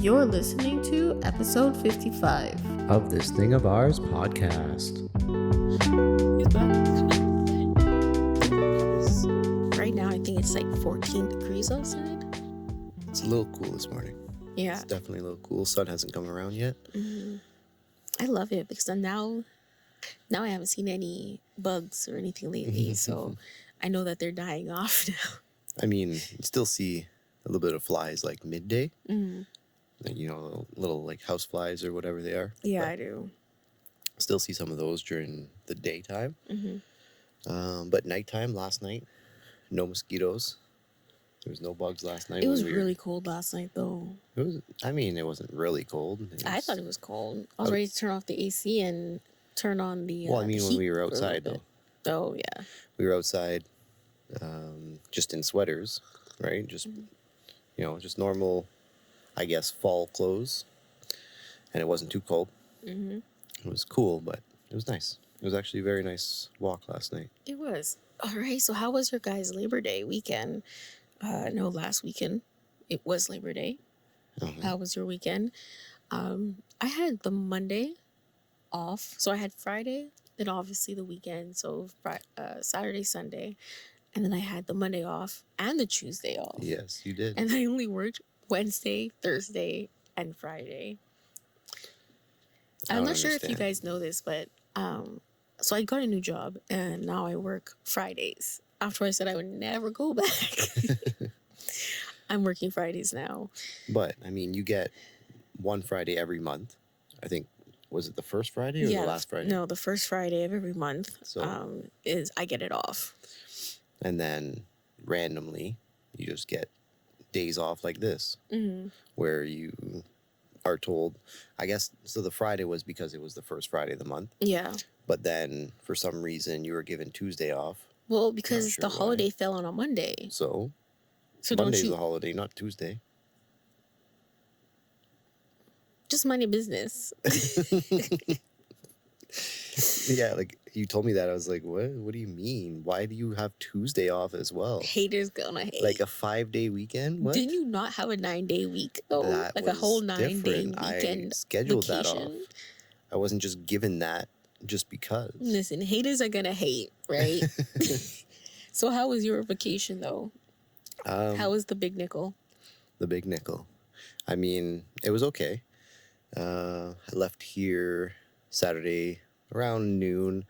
You're listening to episode 55 of This Thing of Ours podcast. Right now, I think it's like 14 degrees outside. It's a little cool this morning. Yeah. It's definitely a little cool. Sun hasn't come around yet. Mm-hmm. I love it because now I haven't seen any bugs or anything lately, so I know that they're dying off now. I mean, you still see a little bit of flies like midday. Mm-hmm. Like, you know, little like house flies or whatever they are. Yeah, but I do. Still see some of those during the daytime. Mm-hmm. But nighttime, last night, no mosquitoes. There was no bugs last night. It was really cold last night, though. It wasn't really cold. I thought it was cold. I was ready to turn off the AC and turn on the when we were outside, though. Oh, yeah. We were outside just in sweaters, right? Just, just normal, I guess, fall clothes. And it wasn't too cold. Mm-hmm. It was cool, but it was nice. It was actually a very nice walk last night. It was. All right. So how was your guys' Labor Day weekend? No, last weekend it was Labor Day. Mm-hmm. How was your weekend? I had the Monday off. So I had Friday, then obviously the weekend. So Saturday, Sunday. And then I had the Monday off and the Tuesday off. Yes, you did. And I only worked Wednesday, Thursday, and Friday. I'm not sure if you guys know this, but so I got a new job and now I work Fridays. After I said I would never go back. I'm working Fridays now. But, I mean, you get one Friday every month. I think, was it the first Friday or the last Friday? No, the first Friday of every month is I get it off. And then randomly, you just get days off like this, where you are told, I guess, so the Friday was because it was the first Friday of the month. Yeah. But then, for some reason, you were given Tuesday off. Well, because the holiday fell on a Monday. So don't Monday's you... the holiday, not Tuesday. Just mind your business. Yeah, like, you told me that. I was like, what? What do you mean? Why do you have Tuesday off as well? Haters gonna hate. Like a 5-day weekend? What? Did you not have a 9-day week, though? Like a whole 9-day weekend I scheduled vacation? that off. I wasn't just given that just because. Listen, haters are gonna hate, right? So how was your vacation, though? How was the Big Nickel? The Big Nickel. I mean, it was okay. I left here Saturday around noon,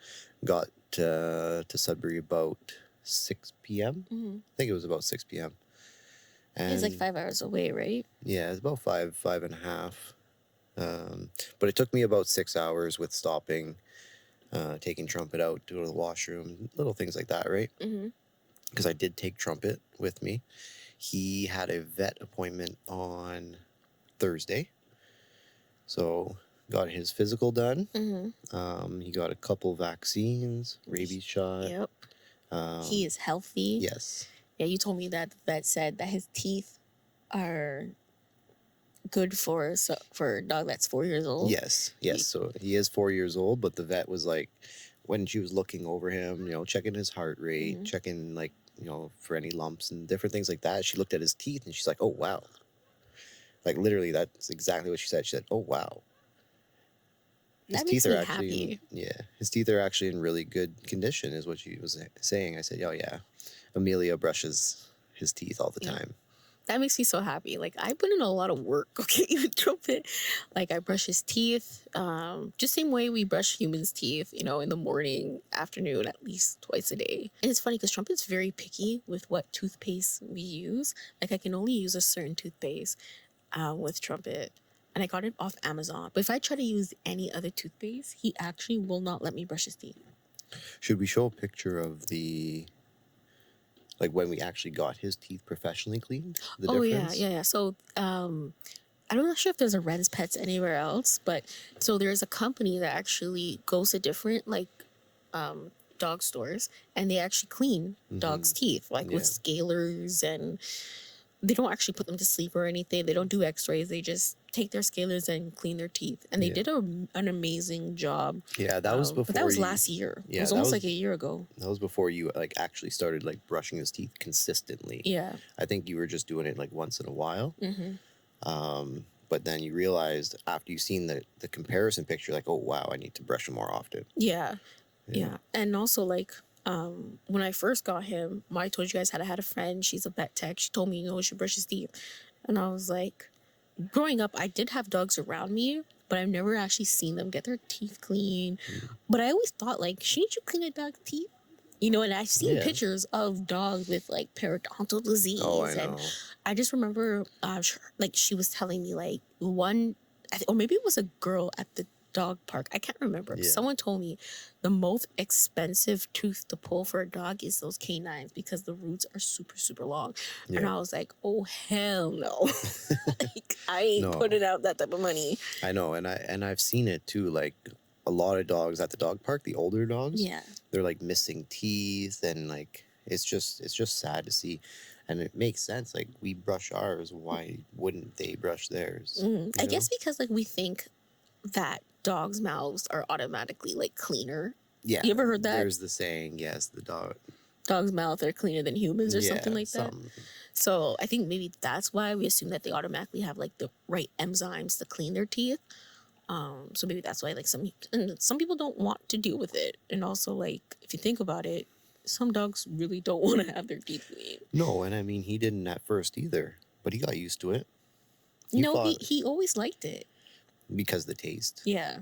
got to Sudbury about 6 p.m. I think it was about 6 p.m. And it's like 5 hours away, right? Yeah, it's about 5.5. But it took me about 6 hours with stopping, taking Trumpet out to go to the washroom, little things like that, right? Because I did take Trumpet with me. He had a vet appointment on Thursday. So got his physical done. He got a couple vaccines, rabies shot. Yep. He is healthy. Yes. Yeah, you told me that the vet said that his teeth are good for a dog that's 4 years old. Yes. So he is 4 years old, but the vet was like, when she was looking over him, checking his heart rate, checking like, for any lumps and different things like that. She looked at his teeth and she's like, oh, wow. Like literally, that's exactly what she said. She said, oh, wow. His teeth are actually, his teeth are actually in really good condition, is what she was saying. I said, oh yeah, Amelia brushes his teeth all the time. That makes me so happy. Like, I put in a lot of work, okay, with Trumpet. Like, I brush his teeth, just same way we brush humans' teeth, in the morning, afternoon, at least twice a day. And it's funny because Trumpet's very picky with what toothpaste we use. Like, I can only use a certain toothpaste with Trumpet. And I got it off Amazon. But if I try to use any other toothpaste, he actually will not let me brush his teeth. Should we show a picture of when we actually got his teeth professionally cleaned? The difference? Yeah. So, I'm not sure if there's a Ren's Pets anywhere else, but so there's a company that actually goes to different, dog stores, and they actually clean dogs' teeth, with scalers, and they don't actually put them to sleep or anything. They don't do x-rays. They just take their scalers and clean their teeth. And they did an amazing job. Yeah, that was before. But that was last year. Yeah, it was almost like a year ago. That was before you actually started brushing his teeth consistently. Yeah. I think you were just doing it once in a while. But then you realized after you've seen the comparison picture, like, oh wow, I need to brush him more often. Yeah. Yeah. Yeah. And also, like, when I first got him, I told you guys I had a friend. She's a vet tech. She told me, you should brush his teeth. And I was like, growing up, I did have dogs around me, but I've never actually seen them get their teeth clean. But I always thought, like, shouldn't you clean a dog's teeth? And I've seen Yeah. pictures of dogs with like periodontal disease, Oh, I and know. I just remember, like she was telling me like one, or maybe it was a girl at the dog park. I can't remember. Yeah. Someone told me the most expensive tooth to pull for a dog is those canines because the roots are super super long, and Yeah. I was like, oh hell no, like I ain't No. putting out that type of money. I know, and I've seen it too. Like a lot of dogs at the dog park, the older dogs, Yeah. they're like missing teeth, and like it's just sad to see, and it makes sense. Like we brush ours, why wouldn't they brush theirs? I guess because like we think that dogs' mouths are automatically like cleaner. Yeah. You ever heard that? There's the saying, yes, the Dog's mouth are cleaner than humans or something like that. some, So I think maybe that's why we assume that they automatically have like the right enzymes to clean their teeth. So maybe that's why like some people don't want to deal with it. And also like if you think about it, some dogs really don't want to have their teeth clean. No, and I mean he didn't at first either, but he got used to it. He always liked it. Because the taste. Yeah.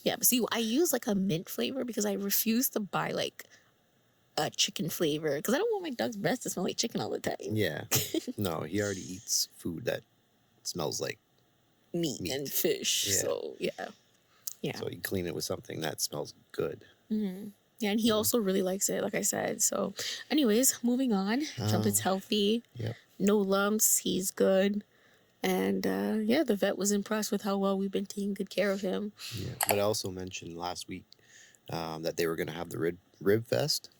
Yeah, but see, I use like a mint flavor because I refuse to buy like a chicken flavor because I don't want my dog's breath to smell like chicken all the time. Yeah. No, he already eats food that smells like Meat and fish. Yeah. So yeah. Yeah. So you clean it with something that smells good. Mm-hmm. Yeah, and he also really likes it, like I said. So, anyways, moving on. Trumpet's healthy. Yep. No lumps. He's good. And yeah, the vet was impressed with how well we've been taking good care of him. Yeah. But I also mentioned last week that they were going to have the rib fest.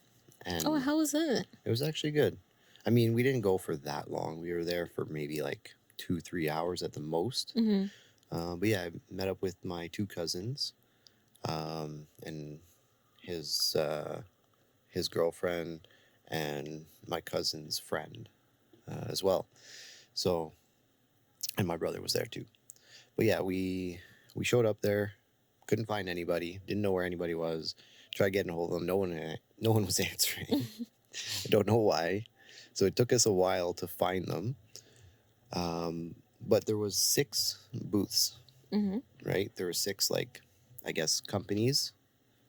And Oh, how was that? it was actually good. I mean, we didn't go for that long. We were there for maybe like 2-3 hours at the most. Mm-hmm. But yeah, I met up with my two cousins and his girlfriend and my cousin's friend as well. So, and my brother was there too. But yeah, we showed up there, couldn't find anybody, didn't know where anybody was. Tried getting a hold of them, no one was answering. I don't know why. So it took us a while to find them. But there was 6 booths, Mm-hmm. right? There were 6, like, I guess, companies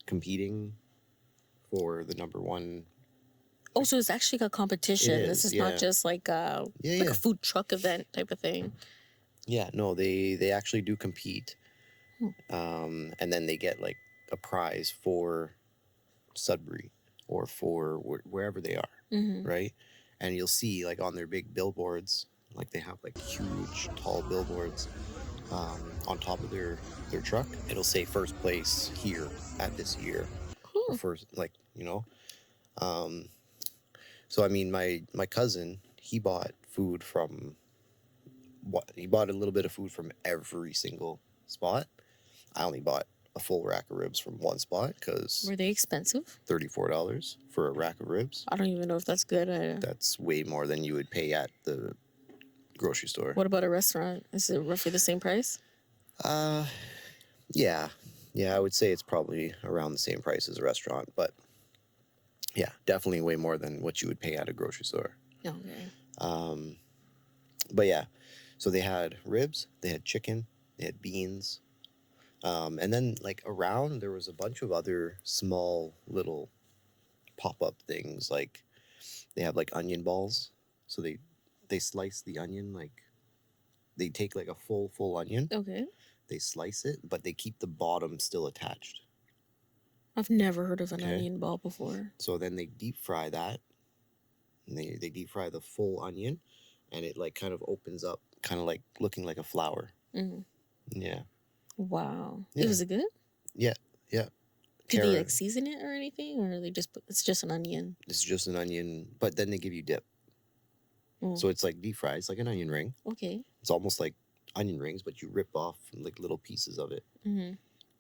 competing for the number one. Oh, so it's actually a competition. It This is, is not yeah. just like a a food truck event type of thing. Yeah, no, they actually do compete. And then they get like a prize for Sudbury or for wherever they are, Mm-hmm. right? And you'll see like on their big billboards, like they have like huge tall billboards on top of their truck. It'll say first place here at this year. Or first, like, so I mean my cousin, he bought food from he bought a little bit of food from every single spot. I only bought a full rack of ribs from one spot because Were they expensive? $34 for a rack of ribs. I don't even know if that's good. That's way more than you would pay at the grocery store. What about a restaurant? Is it roughly the same price? Yeah, I would say it's probably around the same price as a restaurant, but yeah, definitely way more than what you would pay at a grocery store. Okay. But yeah, so they had ribs, they had chicken, they had beans, and then like around there was a bunch of other small little pop-up things. Like they have like onion balls, so they slice the onion, like they take like a full onion, Okay. they slice it, but they keep the bottom still attached. I've never heard of an Okay. onion ball before. So then they deep fry that, and they deep fry the full onion, and it like kind of opens up, kind of like looking like a flower. Mm-hmm. Yeah. Wow. Yeah. Was it good? Yeah. Did they like season it or anything, or they just it's just an onion? It's just an onion, but then they give you dip. Mm. So it's like deep fried. It's like an onion ring. Okay. It's almost like onion rings, but you rip off like little pieces of it. Mm-hmm.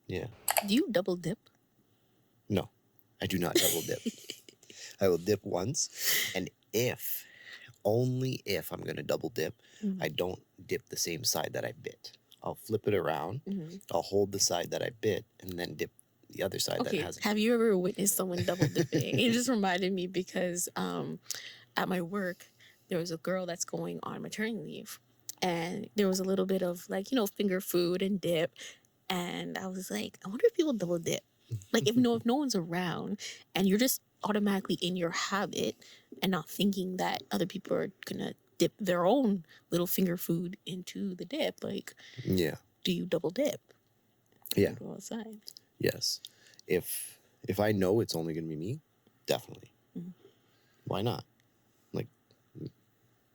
Yeah. Do you double dip? No, I do not double dip. I will dip once, and if only if I'm gonna double dip, Mm-hmm. I don't dip the same side that I bit. I'll flip it around. I'll hold the side that I bit and then dip the other side that Okay, hasn't. have you ever witnessed someone double dipping? It just reminded me because at my work, there was a girl that's going on maternity leave. And there was a little bit of like, finger food and dip. And I was like, I wonder if people double dip. Like if no one's around and you're just automatically in your habit and not thinking that other people are gonna dip their own little finger food into the dip, like Yeah. do you double dip? Yeah. Go outside. Yes. If I know it's only gonna be me, definitely. Why not? Like,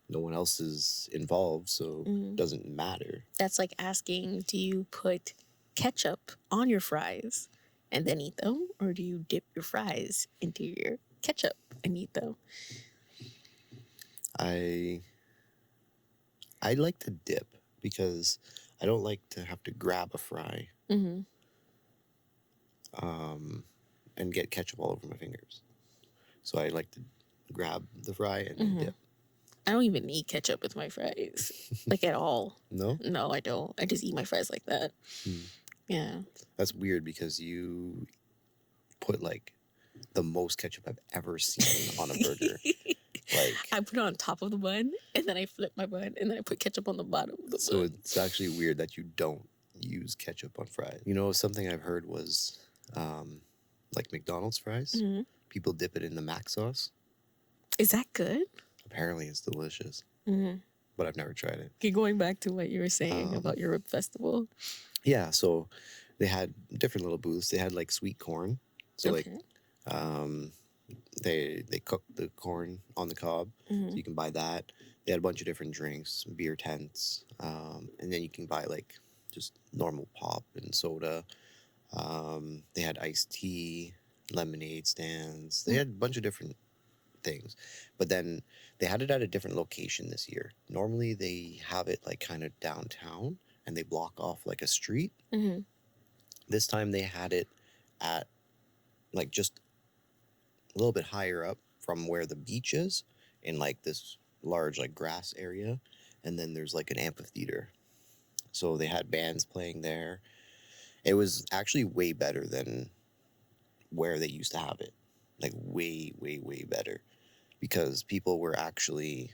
no one else is involved, so it doesn't matter. That's like asking, do you put ketchup on your fries and then eat them? Or do you dip your fries into your ketchup and eat them? I like to dip because I don't like to have to grab a fry and get ketchup all over my fingers. So I like to grab the fry and then dip. I don't even eat ketchup with my fries, like at all. No? No, I don't. I just eat my fries like that. Yeah. That's weird because you put like the most ketchup I've ever seen on a burger. Like, I put it on top of the bun and then I flip my bun and then I put ketchup on the bottom of the so bun. it's actually weird that you don't use ketchup on fries. You know, something I've heard was like McDonald's fries. People dip it in the mac sauce. Is that good? Apparently, it's delicious. But I've never tried it. Okay, going back to what you were saying about your rib festival. Yeah, so they had different little booths. They had like sweet corn. So like they cooked the corn on the cob, so you can buy that. They had a bunch of different drinks, beer tents, and then you can buy like just normal pop and soda. They had iced tea, lemonade stands. They had a bunch of different things, but then they had it at a different location this year. Normally they have it like kind of downtown and they block off like a street. This time they had it at like just a little bit higher up from where the beach is, in like this large like grass area, and then there's like an amphitheater. So they had bands playing there. It was actually way better than where they used to have it. Like way better, because people were actually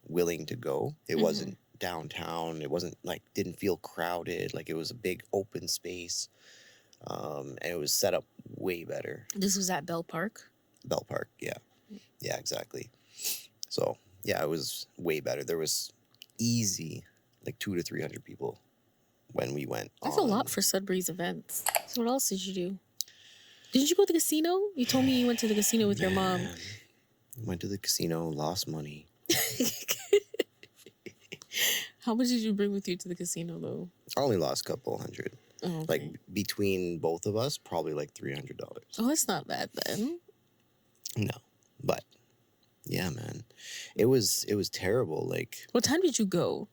willing to go. It wasn't downtown. It wasn't like, didn't feel crowded. Like, it was a big open space. And it was set up way better. This was at Bell Park? Bell Park, yeah. Yeah, exactly. So, yeah, it was way better. There was easy, like 200 to 300 people when we went. That's a lot for Sudbury's events. So what else did you do? Didn't you go to the casino? You told me you went to the casino with your mom. Went to the casino, lost money. How much did you bring with you to the casino, though? I only lost a couple hundred. Oh, okay. Like, between both of us, probably like $300. Oh, that's not bad then. No, but yeah, man, it was terrible. Like, What time did you go?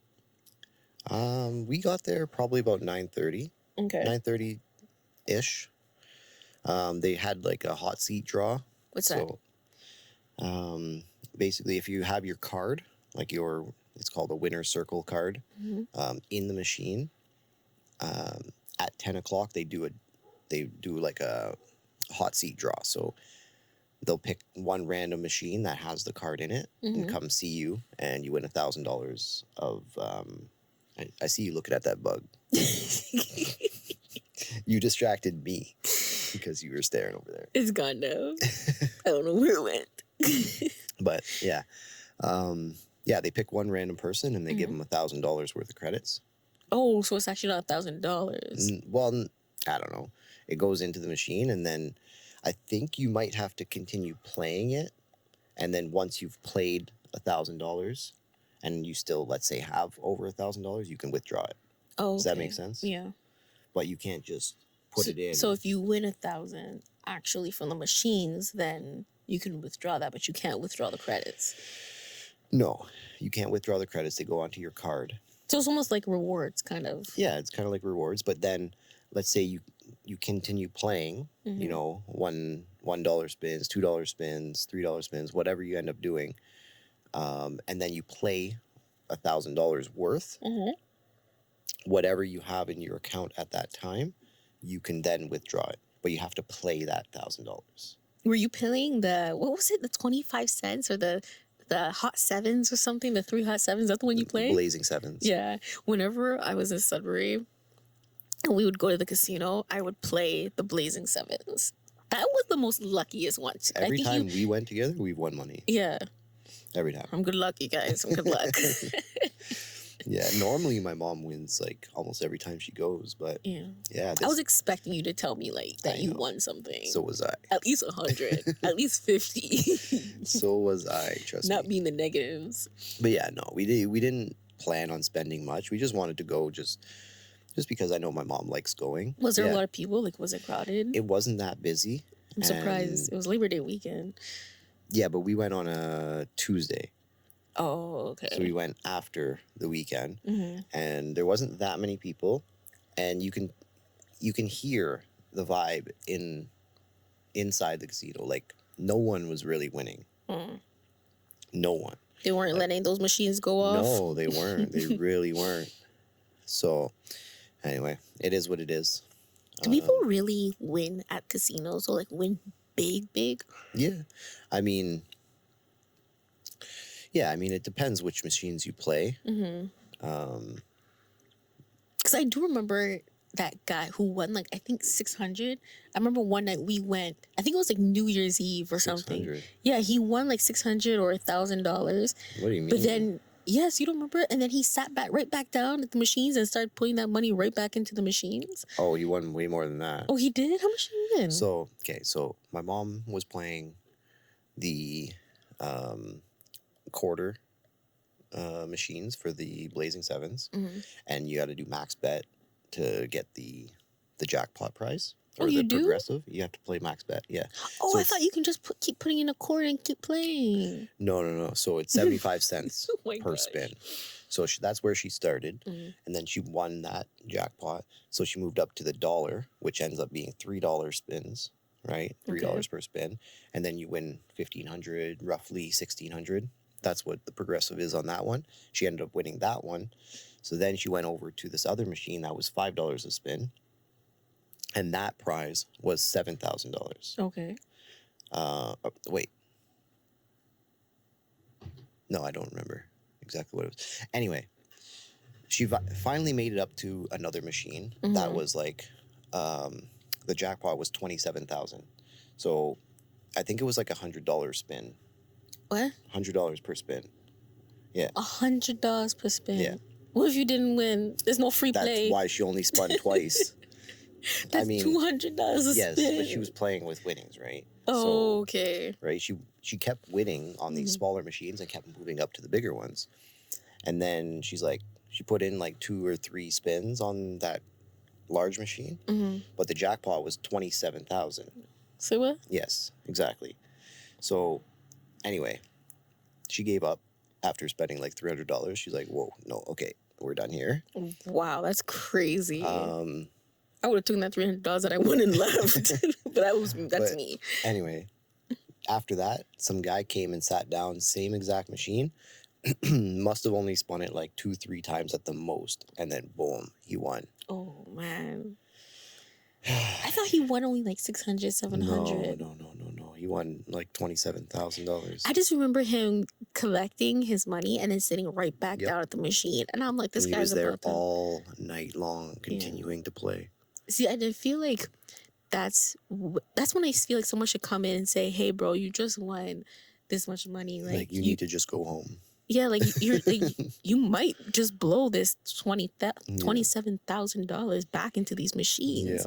we got there probably about 9:30. Okay. 9:30 ish. They had like a hot seat draw. What's that? So, basically, if you have your card, like it's called a winner circle card, in the machine, at 10 o'clock they do like a hot seat draw. So they'll pick one random machine that has the card in it and come see you, and you win $1,000 of. I see you looking at that bug. You distracted me because you were staring over there. It's gone now. I don't know where it went. But yeah, they pick one random person and they give them $1,000 worth of credits. Oh, so it's actually not $1,000. Well, I don't know. It goes into the machine, and then I think you might have to continue playing it. And then once you've played $1,000 and you still, let's say, have over $1,000, you can withdraw it. Oh, Does that make sense? Yeah. But you can't just put it in. So if you win 1,000 actually from the machines, then you can withdraw that, but you can't withdraw the credits. No, you can't withdraw the credits. They go onto your card. So it's almost like rewards, kind of. Yeah, it's kind of like rewards. But then, let's say you continue playing. You know, $1 spins, $2 spins, $3 spins, whatever you end up doing. and then you play $1,000 worth. Whatever you have in your account at that time, you can then withdraw it, but you have to play that $1,000. Were you playing what was it, the 25 cents or the hot sevens or something, the 3 hot sevens? Is that the one you played? Blazing sevens. Yeah. Whenever I was in Sudbury and we would go to the casino, I would play the blazing sevens. That was the most luckiest one. Every time we went together, we won money. Yeah. Every time. I'm good luck, you guys. I'm good luck. Yeah, normally my mom wins like almost every time she goes, but yeah, I was expecting you to tell me like that you won something. So was I. At least 100, at least 50. So was I. Trust me. Not being the negatives. But yeah, no, we didn't plan on spending much. We just wanted to go just because I know my mom likes going. Was there a lot of people? Like, was it crowded? It wasn't that busy. I'm surprised. It was Labor Day weekend. Yeah, but we went on a Tuesday. Oh, okay. So we went after the weekend, and there wasn't that many people, and you can hear the vibe inside the casino. Like, no one was really winning. No one. They weren't letting those machines go off? No, they weren't. They really weren't. So, anyway, it is what it is. Do people really win at casinos, or like win big? Yeah. I mean, it depends which machines you play. Because I do remember that guy who won, like, I think 600. I remember one night we went, I think it was like New Year's Eve or something. 600. Yeah, he won like $600 or $1,000. What do you mean? But then, yes, you don't remember? And then he sat right back down at the machines and started putting that money right back into the machines. Oh, he won way more than that. Oh, he did? How much did he win? So my mom was playing the quarter machines for the Blazing Sevens, and you got to do max bet to get the jackpot prize. Or you the do? progressive. You have to play max bet, yeah. Oh, So I thought you can just keep putting in a quarter and keep playing. No. So it's 75 cents Oh my per gosh. spin. So that's where she started, and then she won that jackpot. So she moved up to the dollar, which ends up being $3 spins, right? $3 per spin, and then you win 1,500, roughly 1,600. That's what the progressive is on that one. She ended up winning that one. So then she went over to this other machine that was $5 a spin, and that prize was $7,000. Okay. Wait. No, I don't remember exactly what it was. Anyway, she finally made it up to another machine that was like, the jackpot was 27,000. So I think it was like $100 spin. What? $100 per spin. Yeah. $100 per spin. Yeah. What if you didn't win? There's no free play. That's why she only spun twice. That's $200 a yes, spin. but she was playing with winnings, right? Oh, okay. Right, she kept winning on these smaller machines and kept moving up to the bigger ones. And then she put in like 2 or 3 spins on that large machine, but the jackpot was 27,000. Say what? Yes, exactly. So anyway, she gave up after spending like $300. She's like, whoa, no, okay, we're done here. Wow, that's crazy. I would have taken that $300 that I won and left. But that's me. Anyway, after that, some guy came and sat down, same exact machine. Must have only spun it like 2-3 times at the most, and then boom, he won. Oh man. I thought he won only like 600, 700. No. He won like $27,000. I just remember him collecting his money and then sitting right back down at the machine. And I'm like, this And guy's he was there about to... all night long, continuing to play. See, I did feel like that's when I feel like someone should come in and say, hey, bro, you just won this much money. Like you need to just go home. Yeah, like you're like, you might just blow this $27,000 back into these machines.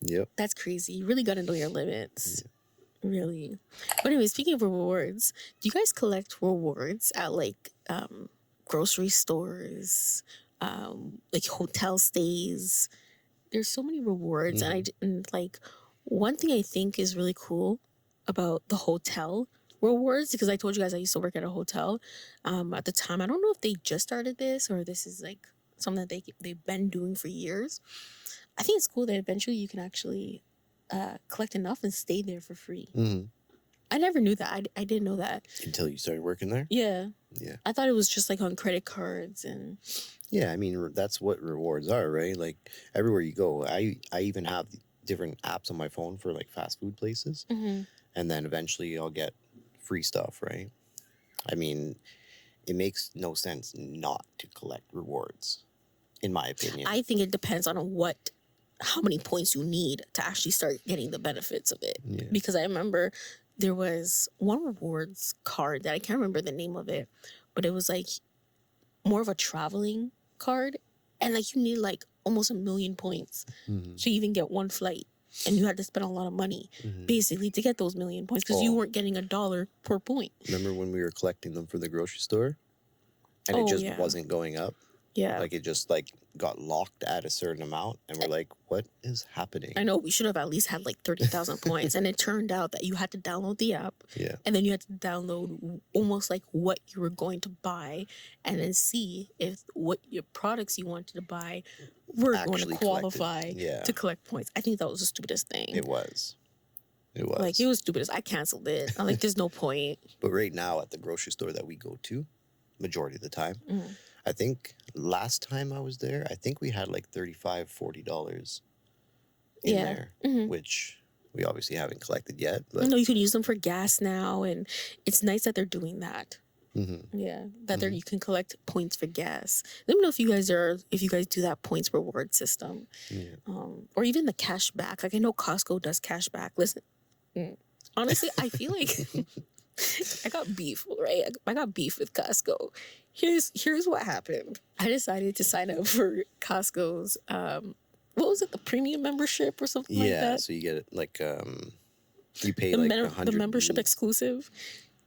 Yeah. Yep. That's crazy. You really got to know your limits. Yeah. Really. But anyway, speaking of rewards, do you guys collect rewards at like grocery stores, like hotel stays? There's so many rewards, and like one thing I think is really cool about the hotel rewards, because I told you guys I used to work at a hotel at the time. I don't know if they just started this or this is like something that they've been doing for years. I think it's cool that eventually you can actually collect enough and stay there for free. I never knew that. I didn't know that. Until you started working there? Yeah. Yeah. I thought it was just like on credit cards and. Yeah, I mean, that's what rewards are, right? Like everywhere you go, I even have different apps on my phone for like fast food places. Mm-hmm. And then eventually I'll get free stuff, right? I mean, it makes no sense not to collect rewards, in my opinion. I think it depends on how many points you need to actually start getting the benefits of it. Yeah. Because I remember there was one rewards card that I can't remember the name of it, but it was like more of a traveling card. And like you need like almost 1,000,000 points to even get one flight. And you had to spend a lot of money basically to get those 1,000,000 points because you weren't getting $1 per point. Remember when we were collecting them for the grocery store? And it just wasn't going up? Yeah. Like it just like got locked at a certain amount and we're like, what is happening? I know we should have at least had like 30,000 points. And it turned out that you had to download the app. Yeah. And then you had to download almost like what you were going to buy and then see if what your products you wanted to buy were going to qualify to collect points. I think that was the stupidest thing. It was. It was. Like it was stupid. I canceled it. I'm like, there's no point. But right now at the grocery store that we go to, majority of the time, I think last time I was there, I think we had like $35, $40 in there, which we obviously haven't collected yet. But no, you can use them for gas now, and it's nice that they're doing that. Yeah, that you can collect points for gas. Let me know if you guys do that points reward system, or even the cash back. Like I know Costco does cash back. Listen, honestly, I feel like I got beef, right? I got beef with Costco. Here's what happened. I decided to sign up for Costco's what was it, the premium membership or something like that? Yeah, so you get it like you pay like 100 the membership exclusive,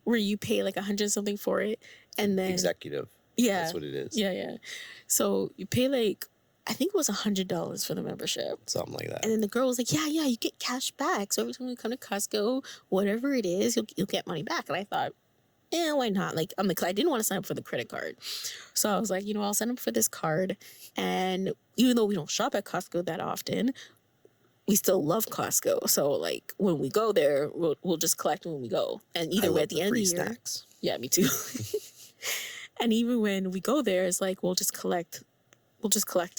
where you pay like 100 something for it, and then executive. Yeah, that's what it is. Yeah. So you pay like I think it was $100 for the membership, something like that. And then the girl was like, "Yeah, you get cash back. So every time you come to Costco, whatever it is, you'll get money back." And I thought, yeah, why not? Like, I didn't want to sign up for the credit card. So I was like, I'll sign up for this card. And even though we don't shop at Costco that often, we still love Costco. So, like, when we go there, we'll just collect when we go. And either way, at the end of the year. Snacks. Yeah, me too. And even when we go there, it's like, we'll just collect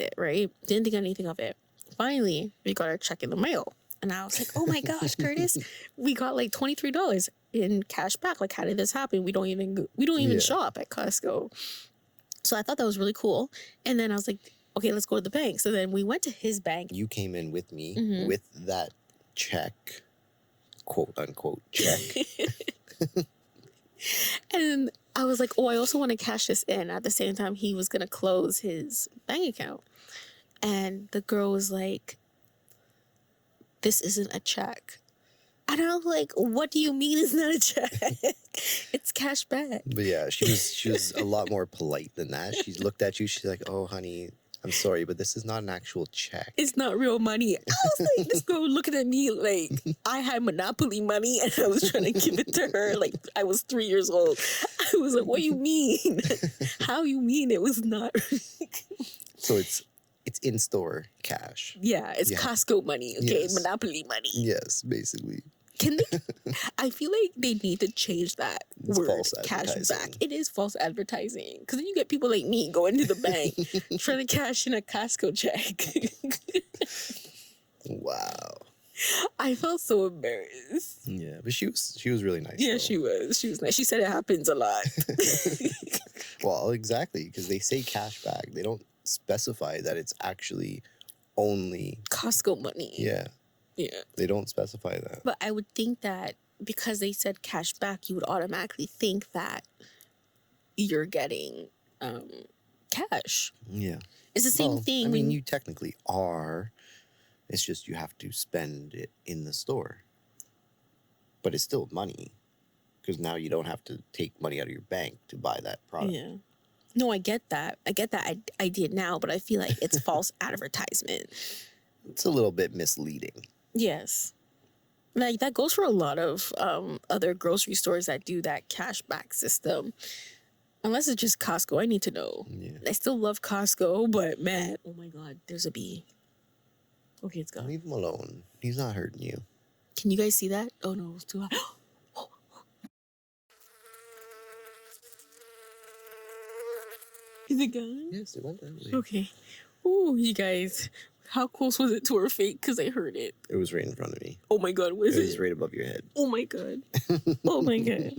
it, right? Didn't think anything of it. Finally, we got our check in the mail. And I was like, oh my gosh, Curtis, we got like $23 in cash back. Like, how did this happen? We don't even shop at Costco. So I thought that was really cool. And then I was like, okay, let's go to the bank. So then we went to his bank. You came in with me with that check, quote unquote check. And I was like, oh, I also want to cash this in. At the same time, he was going to close his bank account. And the girl was like, this isn't a check. And I was like, what do you mean it's not a check? It's cash back. But yeah, she was a lot more polite than that. She looked at you. She's like, oh, honey, I'm sorry, but this is not an actual check. It's not real money. I was like, this girl looking at me like I had Monopoly money and I was trying to give it to her like I was 3 years old. I was like, what do you mean? How you mean it was not? So it's in-store cash. Yeah, it's Costco money, okay? Yes. Monopoly money. Yes, basically. Can they? I feel like they need to change that It's word, false cash advertising. back. It is false advertising. Because then you get people like me going to the bank trying to cash in a Costco check. Wow. I felt so embarrassed. Yeah, but she was really nice. Yeah, though. she was. She was nice. She said it happens a lot. Well, exactly, because they say cash back. They don't specify that it's actually only Costco money. Yeah. Yeah. They don't specify that. But I would think that because they said cash back, you would automatically think that you're getting cash. Yeah. It's the same thing. I mean, you technically are. It's just you have to spend it in the store. But it's still money. Because now you don't have to take money out of your bank to buy that product. Yeah. No, I get that. I did now, but I feel like it's false advertisement. It's a little bit misleading. Yes. Like, that goes for a lot of other grocery stores that do that cash back system. Unless it's just Costco, I need to know. Yeah. I still love Costco, but man, oh my God, there's a bee. Okay, it's gone. Leave him alone. He's not hurting you. Can you guys see that? Oh no, it was too hot. Oh, Is it gone? Yes, it went that way. Okay. Ooh, you guys. How close was it to her face? Because I heard it. It was right in front of me. Oh my God, was It it? was right above your head. Oh my God. Oh my God.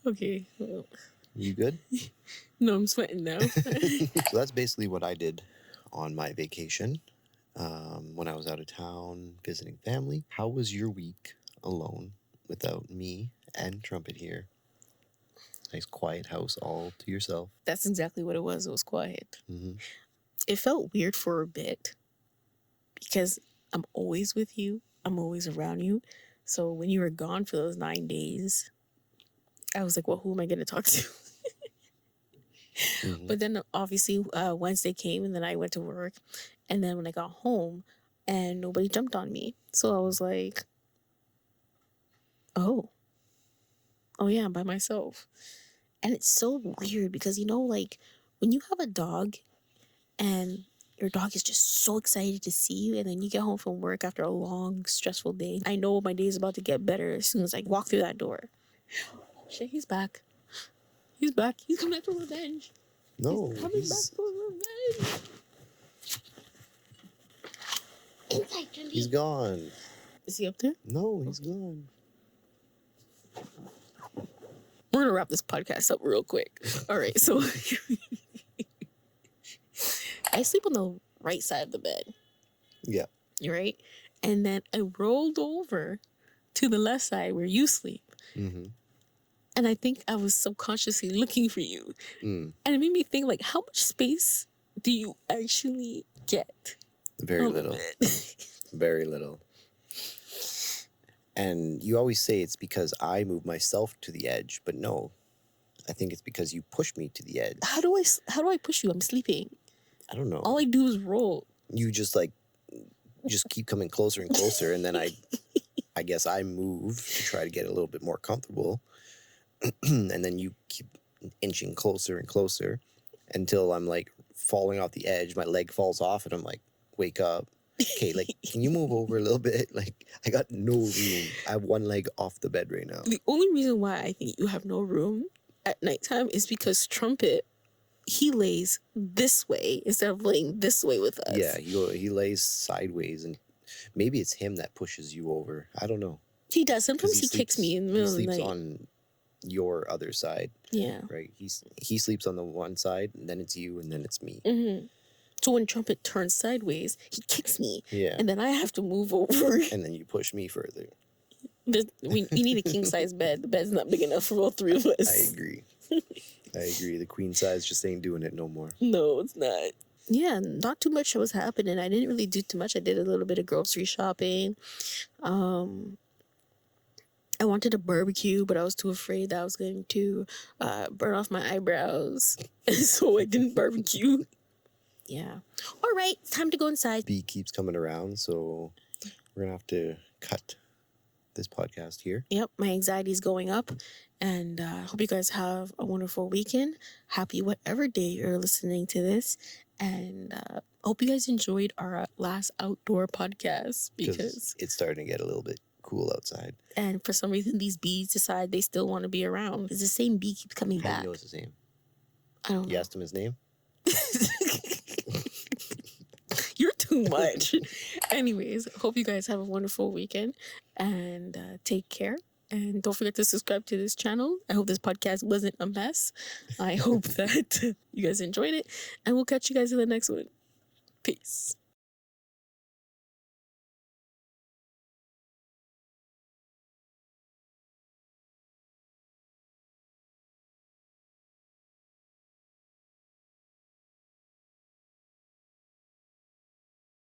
Okay. Well, You good? no, I'm sweating now. So that's basically what I did on my vacation when I was out of town visiting family. How was your week alone without me and Trumpet here? Nice quiet house all to yourself. That's exactly what it was. It was quiet. Mm-hmm. It felt weird for a bit because I'm always with you. I'm always around you. So when you were gone for those 9 days, I was like, well, who am I going to talk to? Mm-hmm. But then obviously Wednesday came and then I went to work. And then when I got home and nobody jumped on me. So I was like, oh yeah, I'm by myself. And it's so weird because, you know, like when you have a dog and your dog is just so excited to see you and then you get home from work after a long, stressful day. I know my day is about to get better as soon as I walk through that door. Oh, shit, he's back. He's back. He's coming back for revenge. No, He's coming back for revenge. Inside, Julie. he's gone. Is he up there? No, he's gone. We're gonna wrap this podcast up real quick. All right, so I sleep on the right side of the bed. Yeah. You're right, and then I rolled over to the left side where you sleep, Mm-hmm. and I think I was subconsciously looking for you, Mm. and it made me think like, how much space do you actually get? Very on the little. bed? Very little. And you always say it's because I move myself to the edge, but no, I think it's because you push me to the edge. How do I push you? I'm sleeping. I don't know. All I do is roll. You just keep coming closer and closer, and then I guess I move to try to get a little bit more comfortable, and then you keep inching closer and closer until I'm like falling off the edge. My leg falls off, and I'm like, wake up. Okay, like, can you move over a little bit? Like, I got no room. I have one leg off the bed right now. The only reason why I think you have no room at nighttime is because Trumpet, he lays this way instead of laying this way with us. Yeah, he lays sideways, and maybe it's him that pushes you over. I don't know. He does. 'Cause Sometimes he kicks me in the middle of the He sleeps night. on your other side, Yeah. right? He sleeps on the one side, and then it's you, and then it's me. Mm-hmm. So when Trumpet turns sideways, he kicks me. Yeah. And then I have to move over. And then you push me further. We need a king size bed. The bed's not big enough for all three of us. I agree. I agree. The queen size just ain't doing it no more. No, it's not. Yeah, not too much was happening. I didn't really do too much. I did a little bit of grocery shopping. I wanted a barbecue, but I was too afraid that I was going to burn off my eyebrows. And so I didn't barbecue. Yeah. All right, it's time to go inside. B keeps coming around, so we're gonna have to cut this podcast here. Yep, my anxiety is going up. And I hope you guys have a wonderful weekend. Happy whatever day you're listening to this. And hope you guys enjoyed our last outdoor podcast because it's starting to get a little bit cool outside. and for some reason these bees decide they still want to be around. Because the same bee keeps coming How do back. you know it's his name? I don't know. You asked him his name? You're too much. Anyways, hope you guys have a wonderful weekend and take care. And don't forget to subscribe to this channel. I hope this podcast wasn't a mess. I hope that you guys enjoyed it. And we'll catch you guys in the next one. Peace.